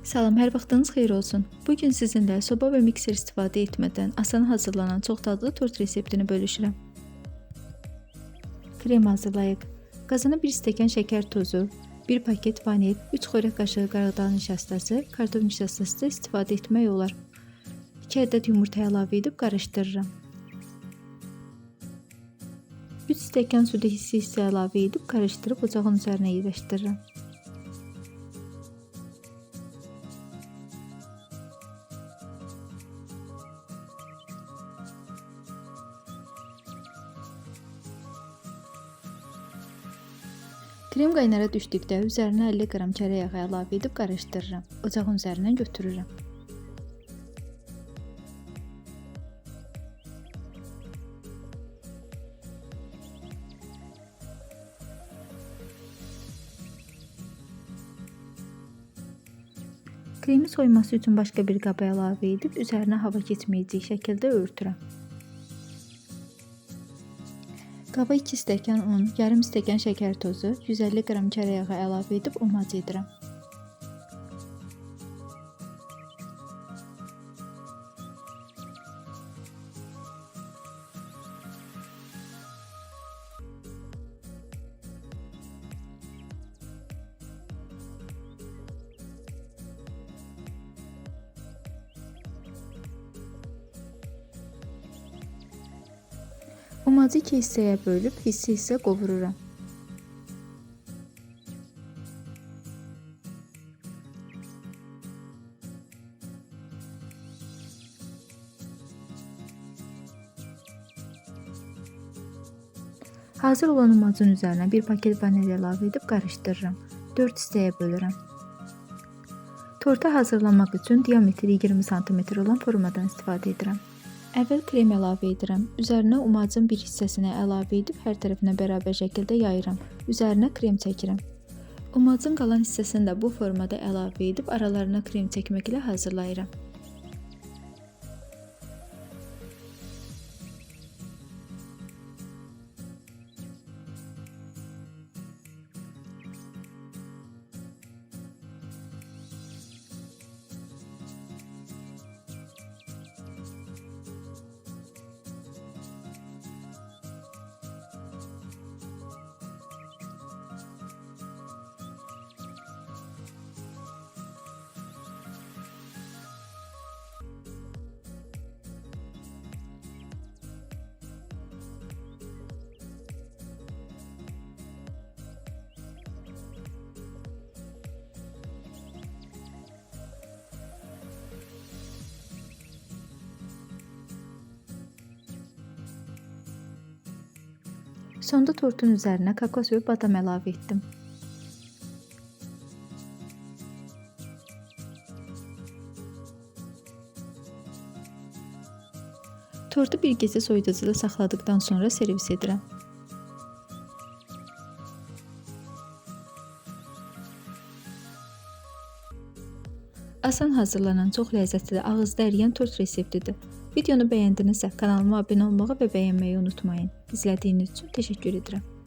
Salam, hər vaxtınız xeyir olsun. Bugün sizinlə soba və mikser istifadə etmədən asan hazırlanan çox dadlı tort reseptini bölüşürəm. Krem hazırlayıq. Qazana 1 stəkan şəkər tozu, 1 paket vanil, 3 xörək qaşığı qaradağ nişastası, kartof nişastası da istifadə etmək olar. 2 ədəd yumurta əlavə edib qarışdırıram. 3 stəkan suda hissə əlavə edib qarışdırıb ocağın üzərinə yerləşdirirəm. Krem qaynara düşdükdə üzərinə 50 qram çörək yağı əlavə edib qarışdırıram. Ocağın üzərindən götürürəm. Kremi soyması üçün başqa bir qaba əlavə edib üzərinə hava keçməyəcək şəkildə örtürəm. Qaba 2 stəkan un, yarım stəkan şəkər tozu, 150 qram çörək yağı əlavə edib umac edirəm. Umacı 2 hissəyə bölüb hissə qovururam. Hazır olan umacın üzərinə 1 paket vanil əlavə edib qarışdırıram. 4 hissəyə bölürəm. Tortu hazırlamaq üçün diametri 20 sm olan formadan istifadə edirəm. Əvvəl krem əlavə edirəm. Üzərinə umacın bir hissəsini əlavə edib hər tərəfinə bərabər şəkildə yayıram. Üzərinə krem çəkirəm. Umacın qalan hissəsini də bu formada əlavə edib aralarına krem çəkməklə hazırlayıram. Sonda tortun üzərinə kokos və badam əlavə etdim. Tortu bir gecə soyuducuda saxladıqdan sonra servis edirəm. Asan hazırlanan, çox ləzzətli, ağızda əriyən tort reseptidir. Videonu bəyəndinizsə kanalıma abunə olmağı və bəyənməyi unutmayın. İzlədiyiniz üçün təşəkkür edirəm.